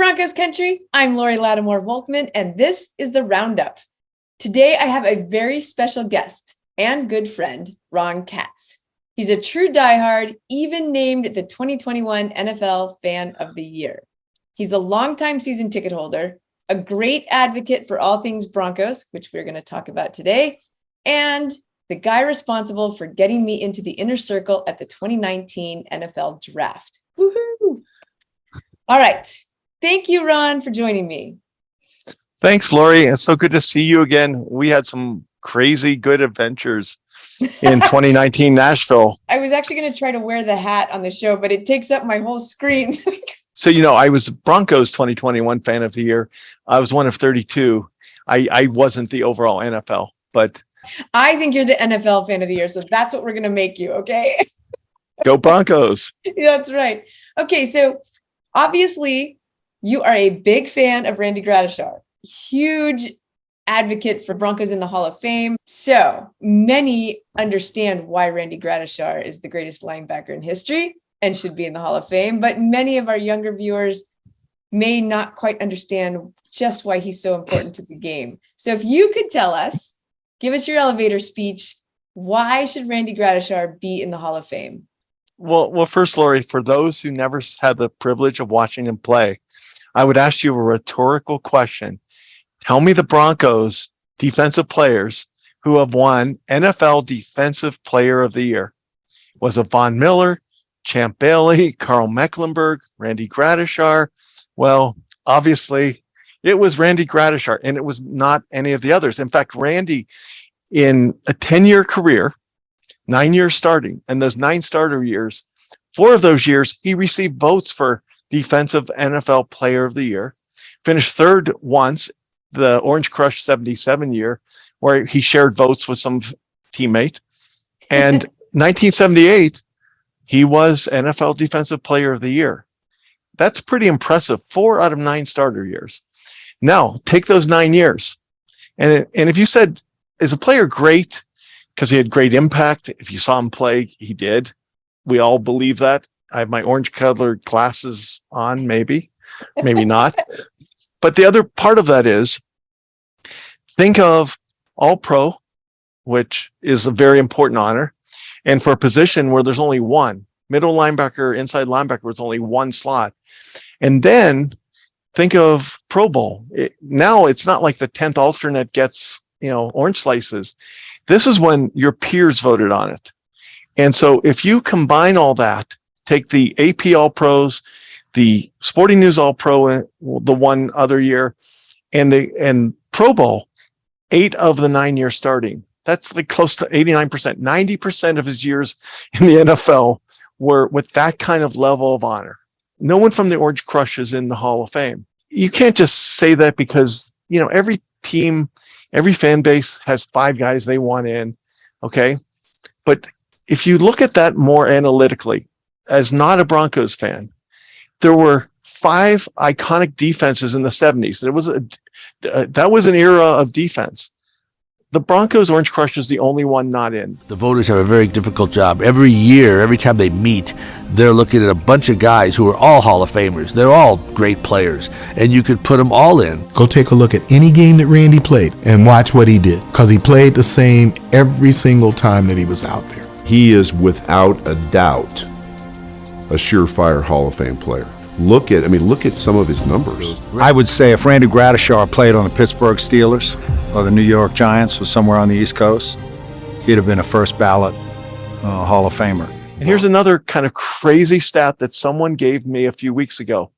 Broncos country, I'm Lori Lattimore-Volkman, and this is the Roundup. Today, I have a very special guest and good friend, Ron Katz. He's a true diehard, even named the 2021 NFL Fan of the Year. He's a longtime season ticket holder, a great advocate for all things Broncos, which we're going to talk about today, and the guy responsible for getting me into the inner circle at the 2019 NFL Draft. Woohoo! All right. Thank you, Ron, for joining me. Thanks, Lori. It's so good to see you again. We had some crazy good adventures in 2019 Nashville. I was actually going to try to wear the hat on the show, but it takes up my whole screen. So, I was Broncos 2021 Fan of the Year. I was one of 32. I wasn't the overall NFL, but I think you're the NFL Fan of the Year, so that's what we're going to make you, okay? Go Broncos. That's right. Okay, so obviously you are a big fan of Randy Gradishar, huge advocate for Broncos in the Hall of Fame. So many understand why Randy Gradishar is the greatest linebacker in history and should be in the Hall of Fame. But many of our younger viewers may not quite understand just why he's so important to the game. So if you could tell us, give us your elevator speech, why should Randy Gradishar be in the Hall of Fame? Well, first, Lori, for those who never had the privilege of watching him play, I would ask you a rhetorical question. Tell me the Broncos defensive players who have won NFL Defensive Player of the Year. Was it Von Miller, Champ Bailey, Carl Mecklenburg, Randy Gradishar? Well, obviously, it was Randy Gradishar, and it was not any of the others. In fact, Randy, in a 10-year career, 9 years starting, and those 9 starter years, 4 of those years, he received votes for Defensive NFL Player of the Year, finished third once, the Orange Crush 77 year, where he shared votes with some teammate. And 1978, he was NFL Defensive Player of the Year. That's pretty impressive. 4 out of 9 starter years. Now, take those 9 years. And if you said, is a player great because he had great impact? If you saw him play, he did. We all believe that. I have my orange colored glasses on, maybe not. But the other part of that is, think of All-Pro, which is a very important honor. And for a position where there's only one, middle linebacker, inside linebacker, there's only one slot. And then think of Pro Bowl. Now it's not like the 10th alternate gets, orange slices. This is when your peers voted on it. And so if you combine all that, take the AP All-Pros, the Sporting News All-Pro, the one other year, and Pro Bowl, 8 of the 9 years starting. That's like close to 89%. 90% of his years in the NFL were with that kind of level of honor. No one from the Orange Crush is in the Hall of Fame. You can't just say that because, every team, every fan base has 5 guys they want in, okay? But if you look at that more analytically, as not a Broncos fan, there were 5 iconic defenses in the 70s. That was an era of defense. The Broncos Orange Crush is the only one not in. The voters have a very difficult job. Every year, every time they meet, they're looking at a bunch of guys who are all Hall of Famers. They're all great players, and you could put them all in. Go take a look at any game that Randy played and watch what he did, because he played the same every single time that he was out there. He is without a doubt a surefire Hall of Fame player. Look at some of his numbers. I would say if Randy Gradishar played on the Pittsburgh Steelers or the New York Giants or somewhere on the East Coast, he'd have been a first ballot Hall of Famer. And here's another kind of crazy stat that someone gave me a few weeks ago.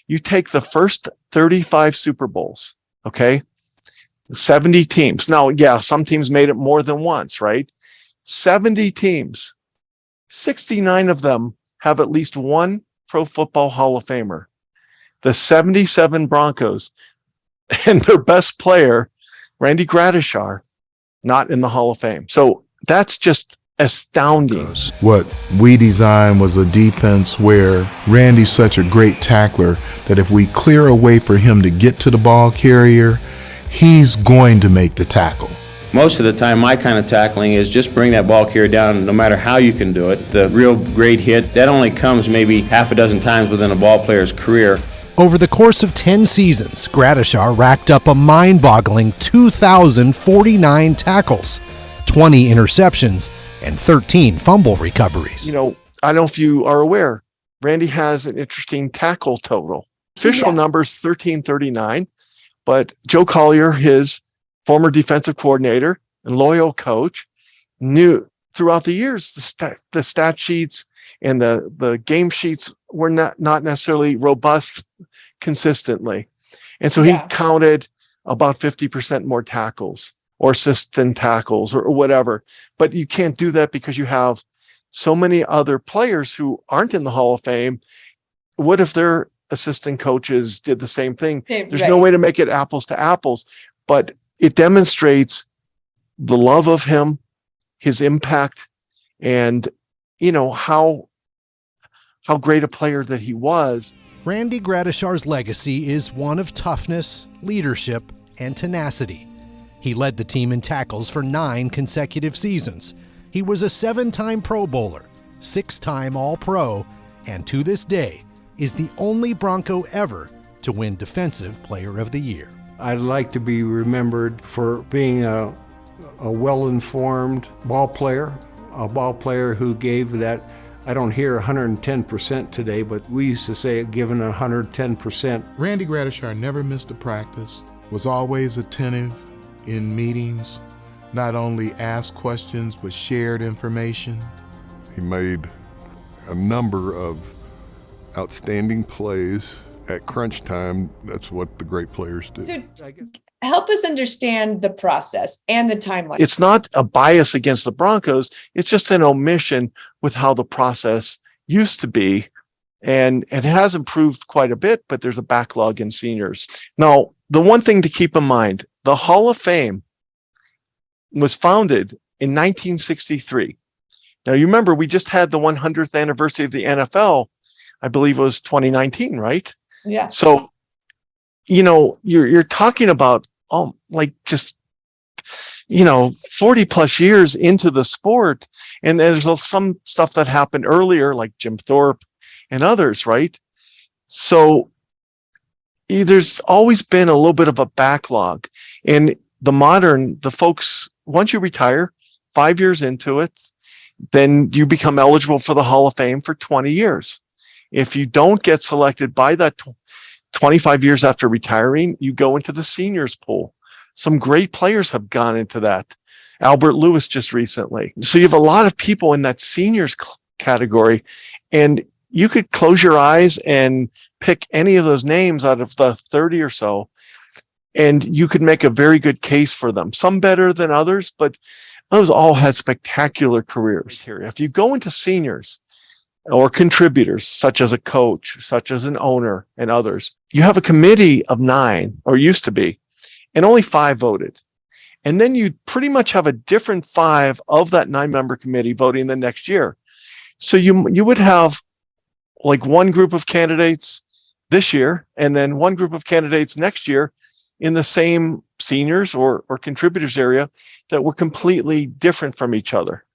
You take the first 35 Super Bowls, okay? 70 teams. Now, yeah, some teams made it more than once, right? 70 teams. 69 of them have at least one Pro Football Hall of Famer. The 77 Broncos and their best player, Randy Gradishar, not in the Hall of Fame. So that's just astounding. What we designed was a defense where Randy's such a great tackler that if we clear a way for him to get to the ball carrier, he's going to make the tackle. Most of the time, my kind of tackling is just bring that ball carrier down no matter how you can do it. The real great hit, that only comes maybe half a dozen times within a ball player's career. Over the course of 10 seasons, Gradishar racked up a mind-boggling 2,049 tackles, 20 interceptions, and 13 fumble recoveries. You know, I don't know if you are aware, Randy has an interesting tackle total. Official numbers 1339, but Joe Collier, his former defensive coordinator and loyal coach, knew throughout the years the stat sheets and the game sheets were not necessarily robust consistently. And so he counted about 50% more tackles or assistant tackles or whatever. But you can't do that because you have so many other players who aren't in the Hall of Fame. What if their assistant coaches did the same thing? There's no way to make it apples to apples, but it demonstrates the love of him, his impact, and you know how great a player that he was. Randy Gradishar's legacy is one of toughness, leadership, and tenacity. He led the team in tackles for 9 consecutive seasons. He was a 7-time Pro Bowler, 6-time All-Pro, and to this day is the only Bronco ever to win Defensive Player of the Year. I'd like to be remembered for being a well-informed ball player, a ball player who gave that. I don't hear 110% today, but we used to say it given 110%. Randy Gradishar never missed a practice, was always attentive in meetings, not only asked questions, but shared information. He made a number of outstanding plays at crunch time. That's what the great players do. So help us understand the process and the timeline. It's not a bias against the Broncos. It's just an omission with how the process used to be. And it has improved quite a bit, but there's a backlog in seniors. Now, the one thing to keep in mind, the Hall of Fame was founded in 1963. Now, you remember, we just had the 100th anniversary of the NFL. I believe it was 2019, right? Yeah. So, you know, you're talking about like just 40 plus years into the sport, and there's some stuff that happened earlier, like Jim Thorpe and others, right? So there's always been a little bit of a backlog. And the folks, once you retire, 5 years into it, then you become eligible for the Hall of Fame for 20 years. If you don't get selected by that 25 years after retiring, you go into the seniors pool. Some great players have gone into that. Albert Lewis just recently. So you have a lot of people in that seniors category, and you could close your eyes and pick any of those names out of the 30 or so, and you could make a very good case for them. Some better than others, but those all had spectacular careers here. If you go into seniors or contributors, such as a coach, such as an owner, and others, you have a committee of 9, or used to be, and only 5 voted. And then you pretty much have a different 5 of that 9-member committee voting the next year. So you would have like one group of candidates this year, and then one group of candidates next year in the same seniors or contributors area that were completely different from each other.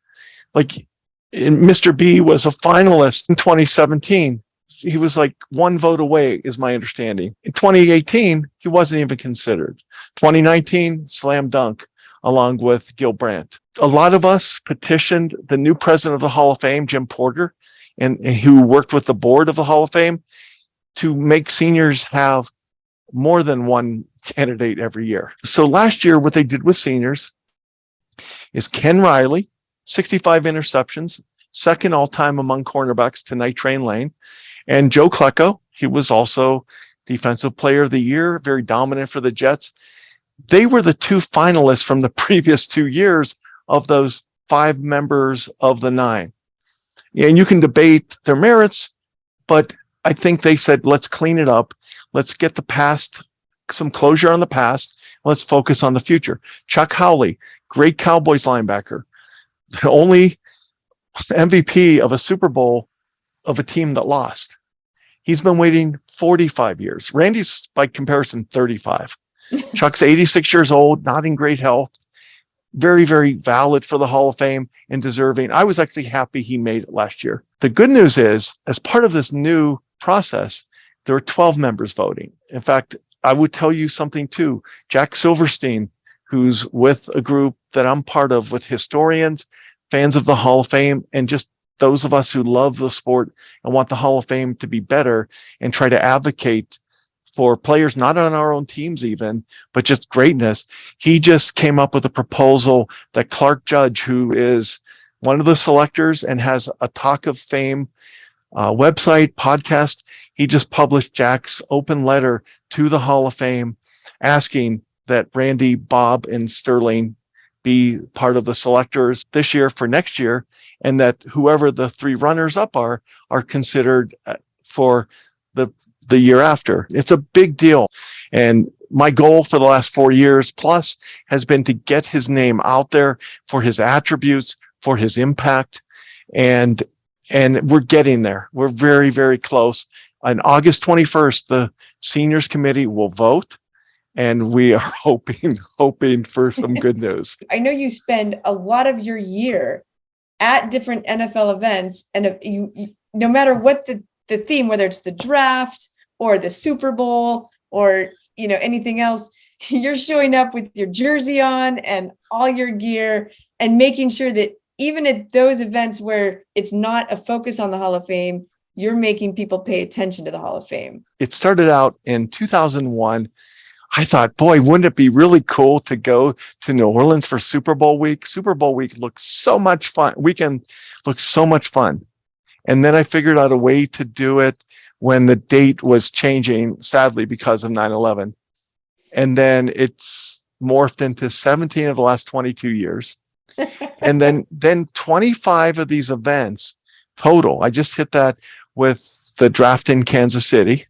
Like Mr. B was a finalist in 2017. He was like 1 vote away, is my understanding. In 2018, he wasn't even considered. 2019, slam dunk, along with Gil Brandt. A lot of us petitioned the new president of the Hall of Fame, Jim Porter, and who worked with the board of the Hall of Fame, to make seniors have more than one candidate every year. So last year, what they did with seniors is Ken Riley, 65 interceptions, second all-time among cornerbacks to Night Train Lane, and Joe Klecko. He was also Defensive Player of the Year, very dominant for the Jets. They were the 2 finalists from the previous 2 years of those 5 members of the 9. And you can debate their merits, but I think they said, let's clean it up. Let's get the past, some closure on the past. Let's focus on the future. Chuck Howley, great Cowboys linebacker, the only MVP of a Super Bowl of a team that lost. He's been waiting 45 years. Randy's, by comparison, 35. Chuck's 86 years old, not in great health. Very, very valid for the Hall of Fame and deserving. I was actually happy he made it last year. The good news is, as part of this new process, there were 12 members voting. In fact, I would tell you something too. Jack Silverstein, who's with a group that I'm part of with historians, fans of the Hall of Fame, and just those of us who love the sport and want the Hall of Fame to be better and try to advocate for players, not on our own teams even, but just greatness. He just came up with a proposal that Clark Judge, who is one of the selectors and has a Talk of Fame website, podcast, he just published Jack's open letter to the Hall of Fame asking that Randy, Bob, and Sterling be part of the selectors this year for next year, and that whoever the three runners up are considered for the year after. It's a big deal. And my goal for the last 4 years plus has been to get his name out there for his attributes, for his impact. And we're getting there. We're very, very close. On August 21st, the seniors committee will vote, and we are hoping for some good news. I know you spend a lot of your year at different NFL events, and you no matter what the theme, whether it's the draft or the Super Bowl or anything else, you're showing up with your jersey on and all your gear and making sure that even at those events where it's not a focus on the Hall of Fame, you're making people pay attention to the Hall of Fame. It started out in 2001. I thought, boy, wouldn't it be really cool to go to New Orleans for Super Bowl week? Super Bowl week looks so much fun. Weekend looks so much fun. And then I figured out a way to do it when the date was changing, sadly, because of 9/11. And then it's morphed into 17 of the last 22 years. And then 25 of these events total. I just hit that with the draft in Kansas City.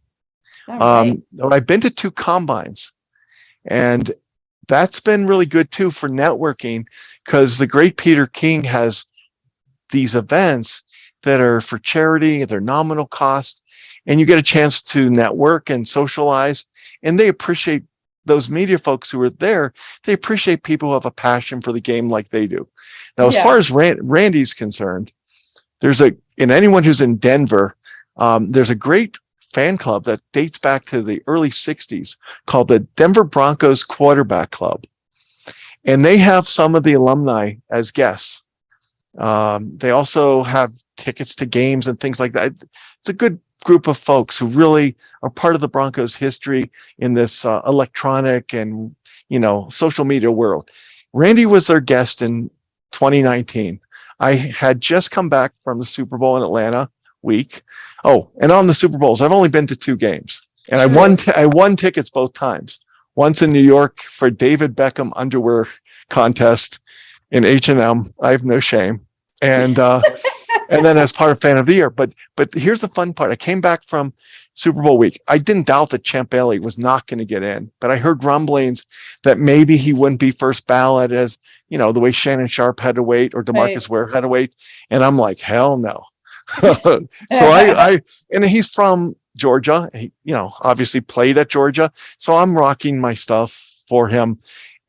Right. I've been to 2 combines, and that's been really good too for networking, because the great Peter King has these events that are for charity, they're nominal cost, and you get a chance to network and socialize, and they appreciate those media folks who are there. They appreciate people who have a passion for the game like they do. Now, as far as Randy's concerned, and anyone who's in Denver, there's a great fan club that dates back to the early 60s called the Denver Broncos Quarterback Club. And they have some of the alumni as guests. They also have tickets to games and things like that. It's a good group of folks who really are part of the Broncos history in this electronic and, social media world. Randy was their guest in 2019. I had just come back from the Super Bowl in Atlanta week. Oh, and on the Super Bowls, I've only been to 2 games, and I won tickets both times. Once in New York for David Beckham underwear contest in H&M. I have no shame. And and then as part of Fan of the Year. But here's the fun part. I came back from Super Bowl week. I didn't doubt that Champ Bailey was not going to get in, but I heard rumblings that maybe he wouldn't be first ballot, as the way Shannon Sharp had to wait or DeMarcus Ware had to wait. And I'm like, hell no. So and he's from Georgia. He, obviously played at Georgia. So I'm rocking my stuff for him.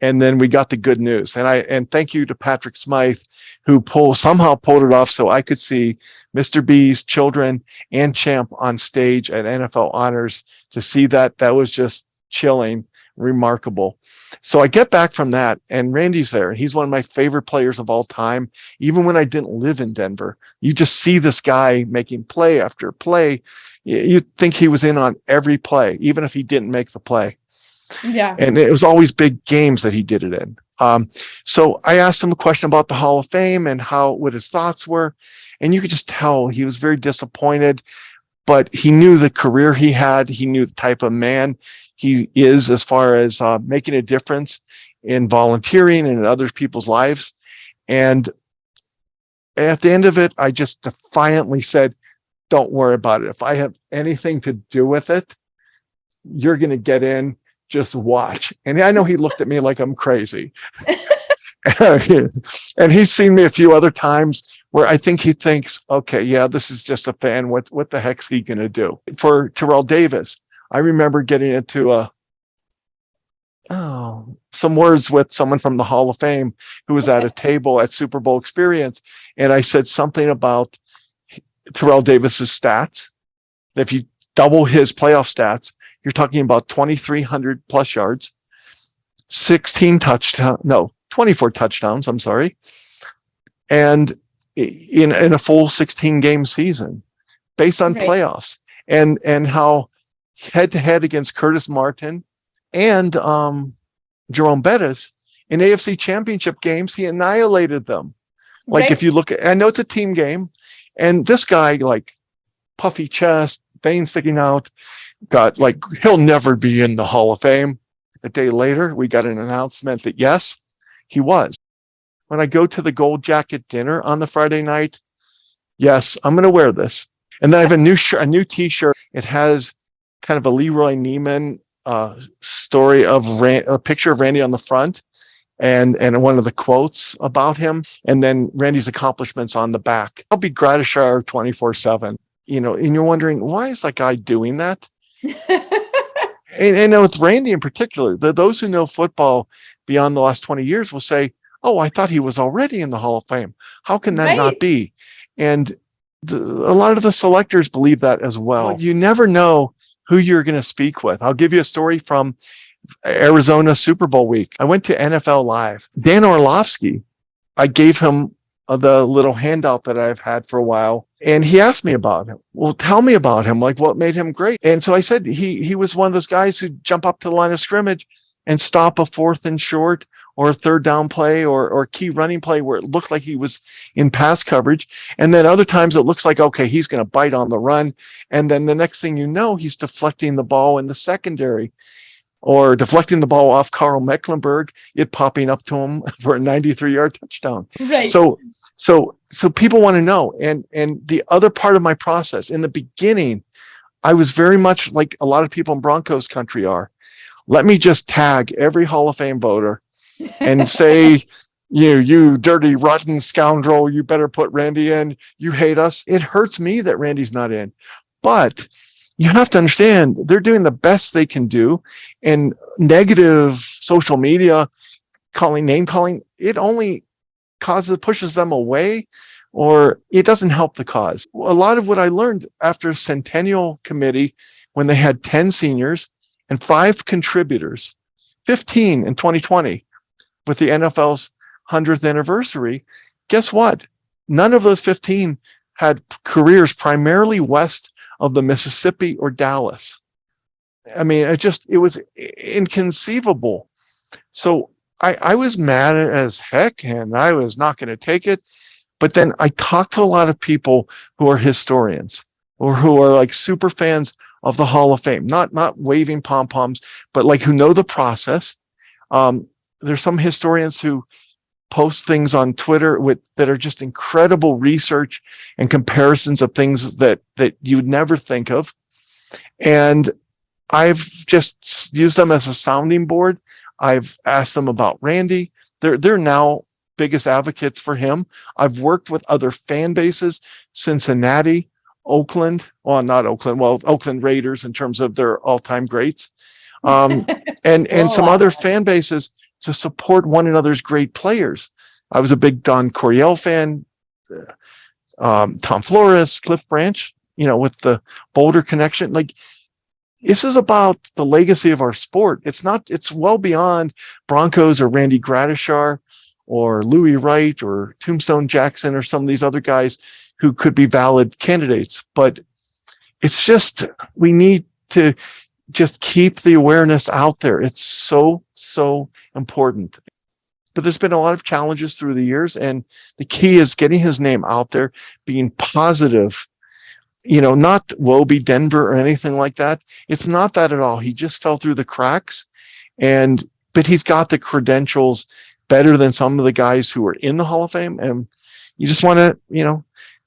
And then we got the good news. And thank you to Patrick Smythe, who somehow pulled it off so I could see Mr. B's children and Champ on stage at NFL Honors. To see that was just chilling, remarkable. So I get back from that, and Randy's there. He's one of my favorite players of all time. Even when I didn't live in Denver, you just see this guy making play after play. You think he was in on every play, even if he didn't make the play. Yeah. And it was always big games that he did it in. So I asked him a question about the Hall of Fame and what his thoughts were. And you could just tell he was very disappointed, but he knew the career he had. He knew the type of man he is as far as making a difference in volunteering and in other people's lives. And at the end of it, I just defiantly said, don't worry about it. If I have anything to do with it, you're going to get in. Just watch. And I know he looked at me like I'm crazy. And he's seen me a few other times where I think he thinks, okay, yeah, this is just a fan. What the heck's he going to do? For Terrell Davis, I remember getting into some words with someone from the Hall of Fame who was at a table at Super Bowl Experience. And I said something about Terrell Davis's stats. If you double his playoff stats. You're talking about 2,300 plus yards, 24 touchdowns. I'm sorry. And in a full 16 game season based on playoffs and how head to head against Curtis Martin and Jerome Bettis in AFC championship games, he annihilated them. Like if you look at, I know it's a team game, and this guy, like puffy chest, veins sticking out, got like, he'll never be in the Hall of Fame. A day later, we got an announcement that yes, he was. When I go to the Gold Jacket dinner on the Friday night, yes, I'm going to wear this. And then I have a new T-shirt. It has kind of a Leroy Neiman story of a picture of Randy on the front, and one of the quotes about him, and then Randy's accomplishments on the back. I'll be Gradishar 24/7. And you're wondering, why is that guy doing that? and with Randy in particular, those who know football beyond the last 20 years will say, oh, I thought he was already in the Hall of Fame. How can that not be? And a lot of the selectors believe that as well. You never know who you're going to speak with. I'll give you a story from Arizona Super Bowl week. I went to NFL Live. Dan Orlovsky, I gave him the little handout that I've had for a while, and he asked me about him. Well, tell me about him. Like, what made him great? And so I said he was one of those guys who jump up to the line of scrimmage and stop a 4th and short or a 3rd down play or key running play where it looked like he was in pass coverage. And then other times it looks like, okay, he's going to bite on the run. And then the next thing you know, he's deflecting the ball in the secondary or deflecting the ball off Carl Mecklenburg, it popping up to him for a 93-yard touchdown. Right. So people want to know. And the other part of my process in the beginning, I was very much like a lot of people in Broncos country are. Let me just tag every Hall of Fame voter and say, you dirty, rotten scoundrel, you better put Randy in. You hate us. It hurts me that Randy's not in. But you have to understand, they're doing the best they can do. And negative social media, name calling, it only pushes them away, or it doesn't help the cause. A lot of what I learned after Centennial Committee, when they had 10 seniors, and 5 contributors, 15 in 2020, with the NFL's 100th anniversary. Guess what? None of those 15 had careers primarily west of the Mississippi or Dallas. I mean, it was inconceivable. So I was mad as heck, and I was not going to take it. But then I talked to a lot of people who are historians or who are like super fans of the Hall of Fame, not waving pom-poms, but like who know the process. There's some historians who post things on Twitter that are just incredible research and comparisons of things that you would never think of. And I've just used them as a sounding board. I've asked them about Randy. They're now biggest advocates for him. I've worked with other fan bases, Cincinnati, Oakland, Oakland Raiders in terms of their all-time greats, and some other fan bases to support one another's great players. I was a big Don Coryell fan, Tom Flores, Cliff Branch, with the Boulder connection. Like, this is about the legacy of our sport. It's well beyond Broncos or Randy Gradishar or Louis Wright or Tombstone Jackson or some of these other guys who could be valid candidates. But it's just, we need to just keep the awareness out there. It's so, so important. But there's been a lot of challenges through the years, and the key is getting his name out there, being positive, not woe be Denver or anything like that. It's not that at all. He just fell through the cracks, but he's got the credentials better than some of the guys who are in the Hall of Fame. And you just want to,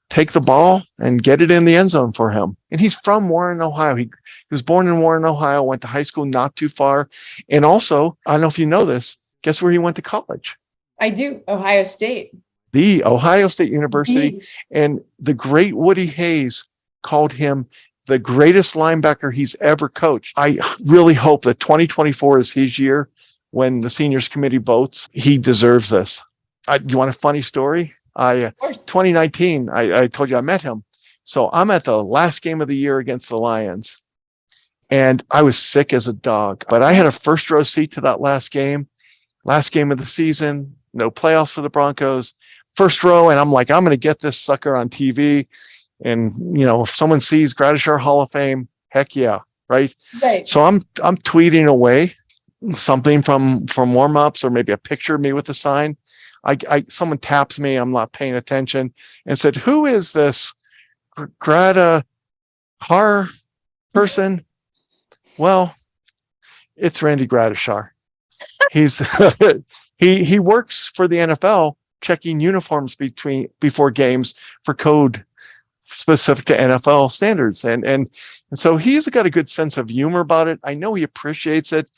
take the ball and get it in the end zone for him. And he's from Warren, Ohio. He was born in Warren, Ohio, went to high school not too far. And also, I don't know if you know this, guess where he went to college? I do. Ohio State. The Ohio State University. And the great Woody Hayes called him the greatest linebacker he's ever coached. I really hope that 2024 is his year when the seniors committee votes. He deserves this. You want a funny story? 2019, I told you I met him. So I'm at the last game of the year against the Lions, and I was sick as a dog, but I had a first row seat to that last game of the season, no playoffs for the Broncos, first row. And I'm like, I'm going to get this sucker on TV. And, if someone sees Gradishar Hall of Fame, heck yeah. Right. Right. So I'm tweeting away something from warm-ups, or maybe a picture of me with the sign. Someone taps me, I'm not paying attention, and said, "Who is this Gradishar person?" Well, it's Randy Gradishar. He's he works for the NFL, checking uniforms before games for code specific to NFL standards, and so he's got a good sense of humor about it. I know he appreciates it.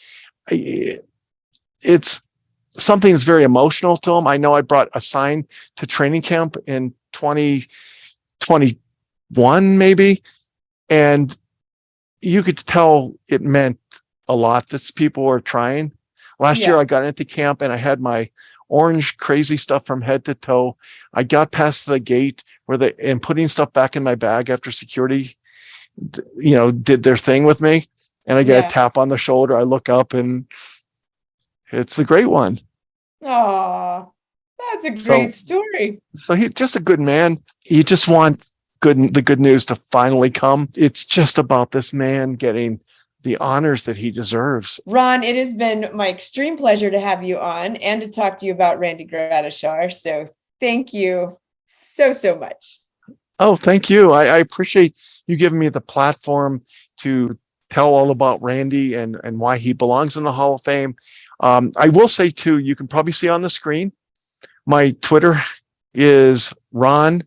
It's something that's very emotional to him. I know I brought a sign to training camp in 2021, maybe, and you could tell it meant a lot that people were trying. Last year I got into camp and I had my orange crazy stuff from head to toe. I got past the gate and putting stuff back in my bag after security, did their thing with me. And I get a tap on the shoulder. I look up and it's a great one. Oh, that's a great story. So he's just a good man. You just want the good news to finally come. It's just about this man getting the honors that he deserves. Ron, it has been my extreme pleasure to have you on and to talk to you about Randy Gradishar. So thank you so much. Oh, thank you. I appreciate you giving me the platform to tell all about Randy and why he belongs in the Hall of Fame. I will say too, you can probably see on the screen, my Twitter is Ron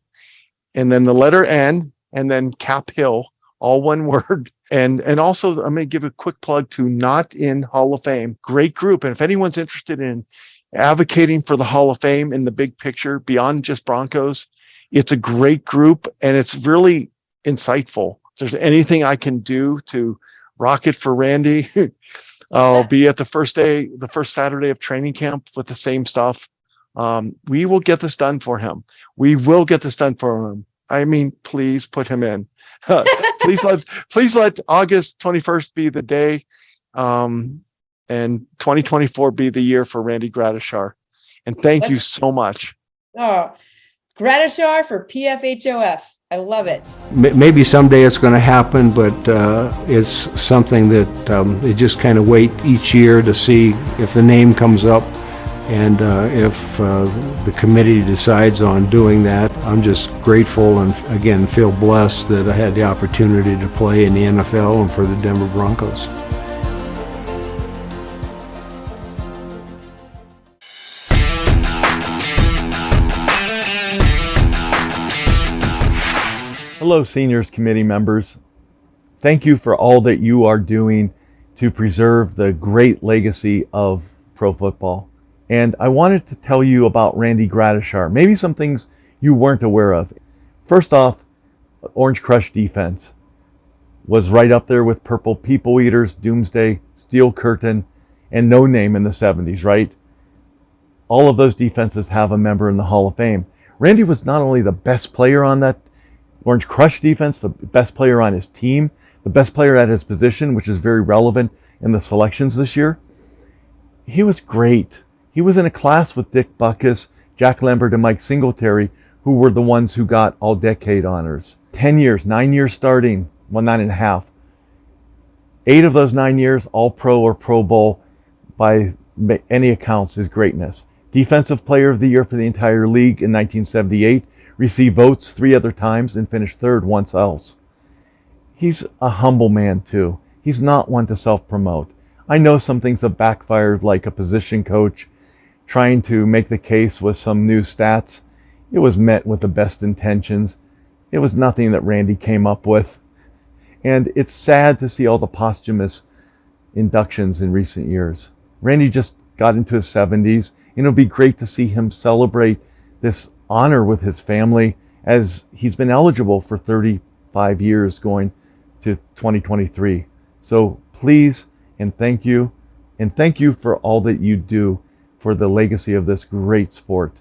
and then the letter N and then Cap Hill, all one word. And also I'm going to give a quick plug to Not in Hall of Fame. Great group. And if anyone's interested in advocating for the Hall of Fame in the big picture beyond just Broncos, it's a great group and it's really insightful. If there's anything I can do to rock it for Randy, I'll be at the first Saturday of training camp with the same stuff. We will get this done for him. We will get this done for him. I mean, please put him in. Please let August 21st be the day, and 2024 be the year for Randy Gradishar. And thank you so much. Oh, Gradishar for PFHOF. I love it. Maybe someday it's going to happen, but it's something that they just kind of wait each year to see if the name comes up. And if the committee decides on doing that, I'm just grateful and, again, feel blessed that I had the opportunity to play in the NFL and for the Denver Broncos. Hello, Seniors Committee members. Thank you for all that you are doing to preserve the great legacy of pro football. And I wanted to tell you about Randy Gradishar, maybe some things you weren't aware of. First off, Orange Crush defense was right up there with Purple People Eaters, Doomsday, Steel Curtain, and No Name in the 70s, right? All of those defenses have a member in the Hall of Fame. Randy was not only the best player on that Orange Crush defense, the best player on his team, the best player at his position, which is very relevant in the selections this year. He was great. He was in a class with Dick Butkus, Jack Lambert, and Mike Singletary, who were the ones who got all-decade honors. 10 years, 9 years starting, well, 9.5. 8 of those 9 years, All-Pro or Pro Bowl, by any accounts, is greatness. Defensive Player of the Year for the entire league in 1978, received votes 3 other times, and finished 3rd once else. He's a humble man, too. He's not one to self-promote. I know some things have backfired, like a position coach trying to make the case with some new stats. It was met with the best intentions. It was nothing that Randy came up with. And it's sad to see all the posthumous inductions in recent years. Randy just got into his 70s, and it'll be great to see him celebrate this honor with his family, as he's been eligible for 35 years going to 2023. So please and thank you for all that you do for the legacy of this great sport.